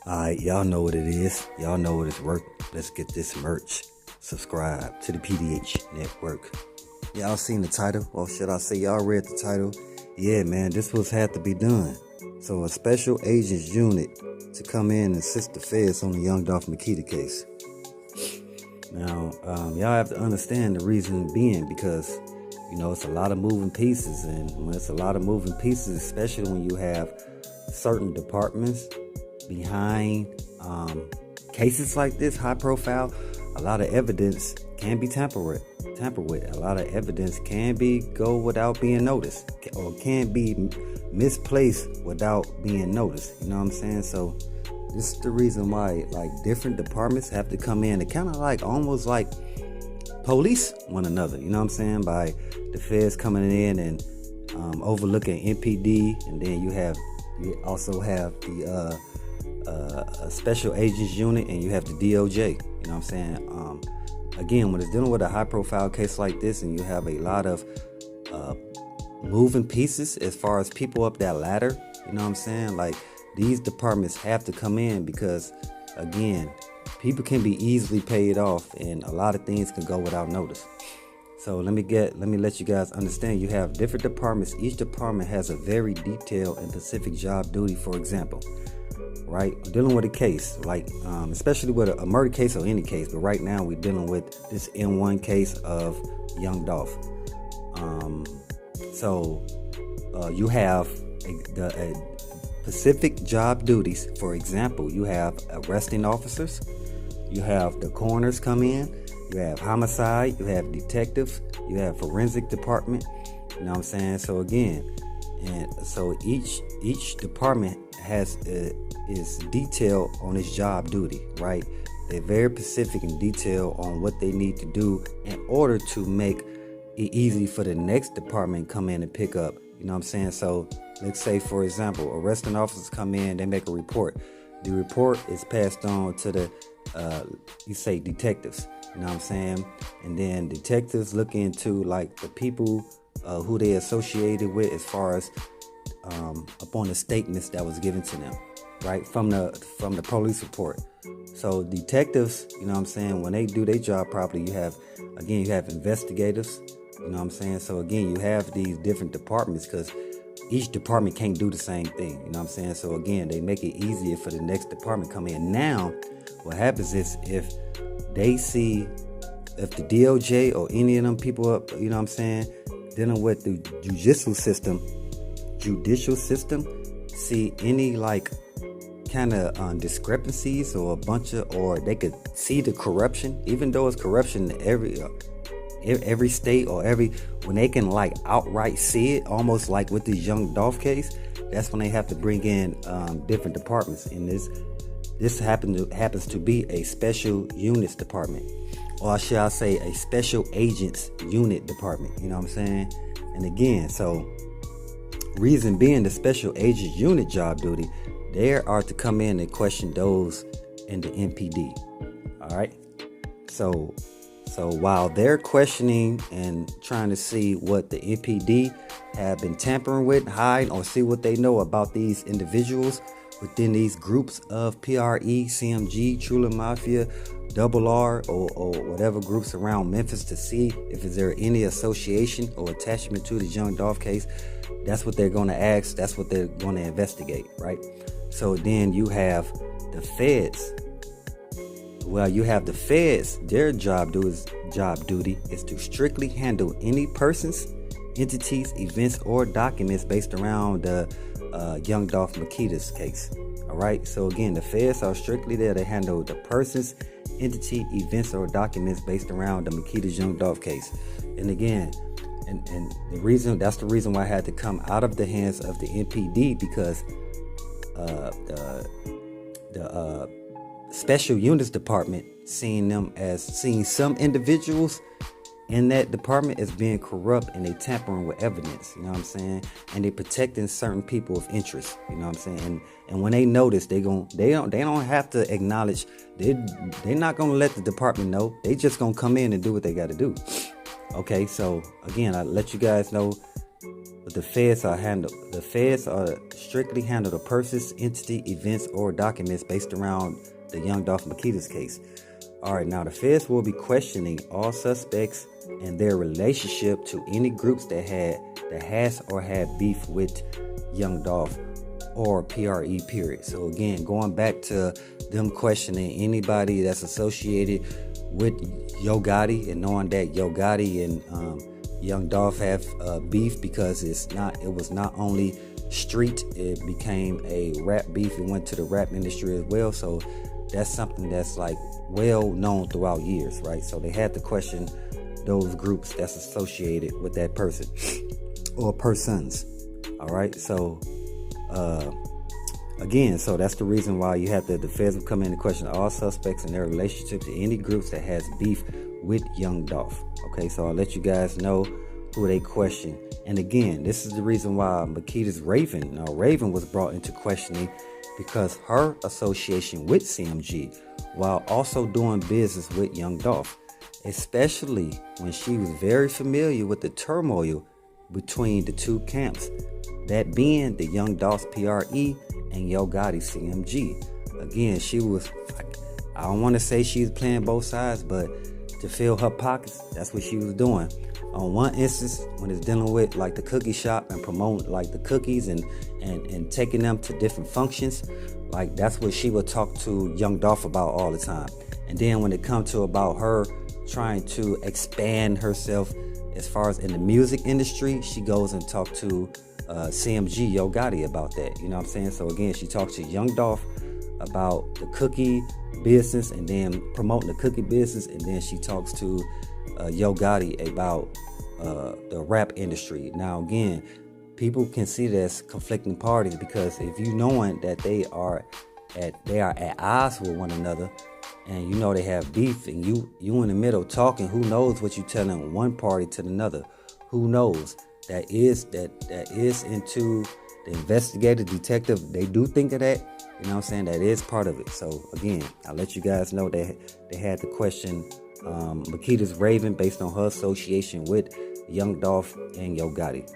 Alright, y'all know what it is. Y'all know what it's worth. Let's get this merch. Subscribe to the PDH Network. Y'all seen the title? Or should I say y'all read the title? Yeah, man, this was had to be done. So a special agents unit to come in and assist the feds on the Young Dolph Makedas case. Now, y'all have to understand the reason being because, it's a lot of moving pieces. And when it's a lot of moving pieces, especially when you have certain departments behind cases like this, high profile, a lot of evidence can be tampered with. A lot of evidence can go without being noticed, or can be misplaced without being noticed. You know what I'm saying? So this is the reason why different departments have to come in and kind of almost like police one another. You know what I'm saying? By the feds coming in and overlooking MPD, and then you also have the a special agents unit, and you have the DOJ. You know what I'm saying? Again, when it's dealing with a high profile case like this, and you have a lot of moving pieces as far as people up that ladder, you know what I'm saying? These departments have to come in because, again, people can be easily paid off, and a lot of things can go without notice. So let me let you guys understand. You have different departments. Each department has a very detailed and specific job duty. For example, right, dealing with a case especially with a murder case or any case, but right now we're dealing with this N1 case of Young Dolph. So you have the specific job duties. For example, you have arresting officers, you have the coroners come in, you have homicide, you have detectives, you have forensic department. You know what I'm saying? So again, and so each department has is detailed on its job duty, right? They're very specific and detailed on what they need to do in order to make it easy for the next department come in and pick up. You know what I'm saying? So let's say, for example, arresting officers come in, they make a report. The report is passed on to the detectives. You know what I'm saying? And then detectives look into the people who they associated with as far as upon the statements that was given to them, right, from the police report. So detectives, you know what I'm saying, when they do their job properly, you have investigators. You know what I'm saying? So again, you have these different departments because each department can't do the same thing. You know what I'm saying? So again, they make it easier for the next department come in. Now, what happens is if the DOJ or any of them people up, you know what I'm saying, dealing with the judicial system, see any kind of discrepancies or or they could see the corruption, even though it's corruption in every state or when they can outright see it, almost like with this Young Dolph case, that's when they have to bring in different departments. And this happens to be a special units department, or should I say a special agents unit department. You know what I'm saying? And again, so reason being, the special agents unit job duty, they are to come in and question those in the MPD. All right. So while they're questioning and trying to see what the MPD have been tampering with, hide, or see what they know about these individuals within these groups of PRE, CMG, Trula Mafia, Double R, or whatever groups around Memphis, to see if is there any association or attachment to the Young Dolph case, that's what they're going to ask. That's what they're going to investigate, right? So then you have the feds. Well, you have the feds. Their job duty is to strictly handle any persons, entities, events, or documents based around the Young Dolph Makedas case. All right. So again, the feds are strictly there to handle the persons, entity, events, or documents based around the Makedas Young Dolph case. And again, and that's the reason why I had to come out of the hands of the MPD, because the special units department seeing some individuals in that department as being corrupt, and they tampering with evidence. You know what I'm saying? And they protecting certain people of interest. You know what I'm saying? And when they notice, they don't have to acknowledge. They're not gonna let the department know. They just gonna come in and do what they got to do. Okay, so again, I let you guys know But the feds are strictly handle the persons, entity, events, or documents based around the Young Dolph Makedas case. All right, now the feds will be questioning all suspects and their relationship to any groups that has or had beef with Young Dolph or PRE period. So again, going back to them questioning anybody that's associated with Yo Gotti and knowing that Yo Gotti and Young Dolph have beef, because it was not only street, it became a rap beef. It went to the rap industry as well. So that's something that's like well known throughout years, right? So they had to question those groups that's associated with that person or persons. All right, so again, so that's the reason why you have the feds will come in and question all suspects and their relationship to any groups that has beef with Young Dolph. Okay, so I'll let you guys know who they question. And again, this is the reason why Makedas Raven was brought into questioning, because her association with CMG while also doing business with Young Dolph, especially when she was very familiar with the turmoil between the two camps, that being the Young Dolph PRE and Yo Gotti CMG. Again, she was, I don't want to say she was playing both sides, but to fill her pockets, that's what she was doing. On one instance, when it's dealing with like the cookie shop and promoting like the cookies and taking them to different functions, like that's what she would talk to Young Dolph about all the time. And then when it comes to about her trying to expand herself as far as in the music industry, she goes and talks to CMG Yo Gotti about that. You know what I'm saying? So again, she talks to Young Dolph about the cookie business and then promoting the cookie business, and then she talks to Yo Gotti about the rap industry. Now again, people can see this conflicting parties, because if you knowing that they are at odds with one another, and you know they have beef, and you in the middle talking, who knows what you telling one party to another? Who knows? That is into the investigative detective. They do think of that. You know what I'm saying? That is part of it. So again, I'll let you guys know that they had to question Makedas Raven based on her association with Young Dolph and Yo Gotti.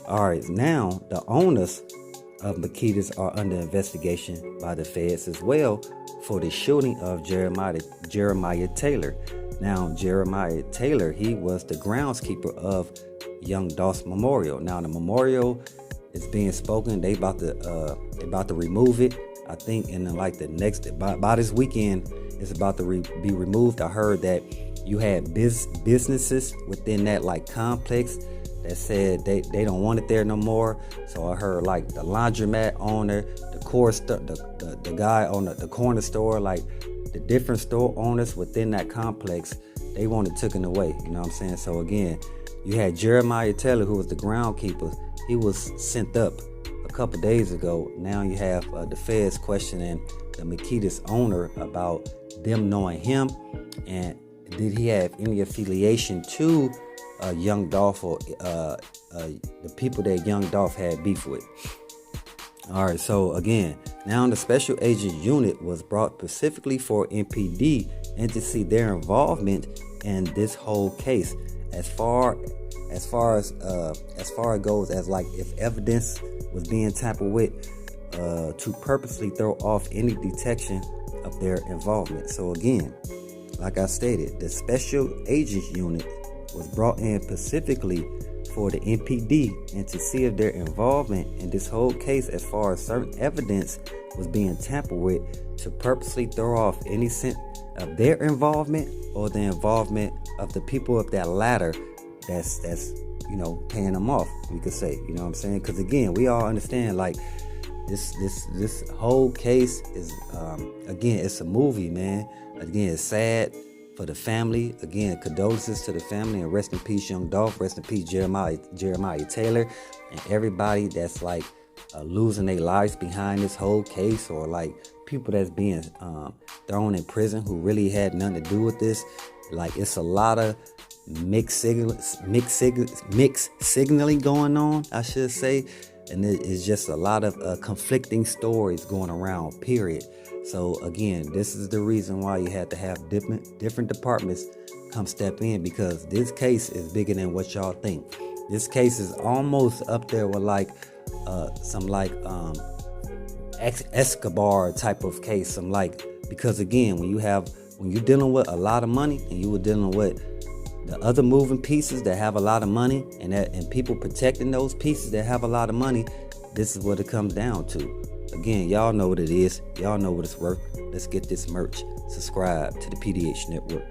All right, now the owners of Makedas are under investigation by the feds as well for the shooting of Jeremiah Taylor. Now, Jeremiah Taylor, he was the groundskeeper of Young Dolph's memorial. Now, the memorial is being spoken. They about to remove it. I think in like the next by this weekend, it's about to be removed. I heard that you had businesses within that like complex that said they don't want it there no more. So I heard like the laundromat owner, the guy on the corner store, like the different store owners within that complex, they want it taken away. You know what I'm saying? So again, you had Jeremiah Taylor, who was the groundkeeper. He was sent up a couple days ago. Now you have the feds questioning the Makedas owner about them knowing him, and did he have any affiliation to Young Dolph or the people that Young Dolph had beef with. All right, so again, now the special agent unit was brought specifically for MPD and to see their involvement in this whole case, as far as it goes as like if evidence was being tampered with, to purposely throw off any detection of their involvement. So again, like I stated, the special agents unit was brought in specifically for the MPD and to see if their involvement in this whole case, as far as certain evidence was being tampered with, to purposely throw off any sense of their involvement or the involvement of the people of that ladder that's paying them off, we could say. You know what I'm saying? Because again, we all understand like this whole case is again, it's a movie, man. Again, it's sad for the family. Again, condolences to the family, and rest in peace Young Dolph, rest in peace Jeremiah Taylor, and everybody that's like losing their lives behind this whole case, or like people that's being thrown in prison who really had nothing to do with this. Like, it's a lot of mixed signaling going on, I should say, and it's just a lot of conflicting stories going around, period. So again, this is the reason why you had to have different departments come step in, because this case is bigger than what y'all think. This case is almost up there with like some like Escobar type of case. Some like, because again, when you're dealing with a lot of money and you were dealing with the other moving pieces that have a lot of money, and people protecting those pieces that have a lot of money, this is what it comes down to. Again, y'all know what it is. Y'all know what it's worth. Let's get this merch. Subscribe to the PDH Network.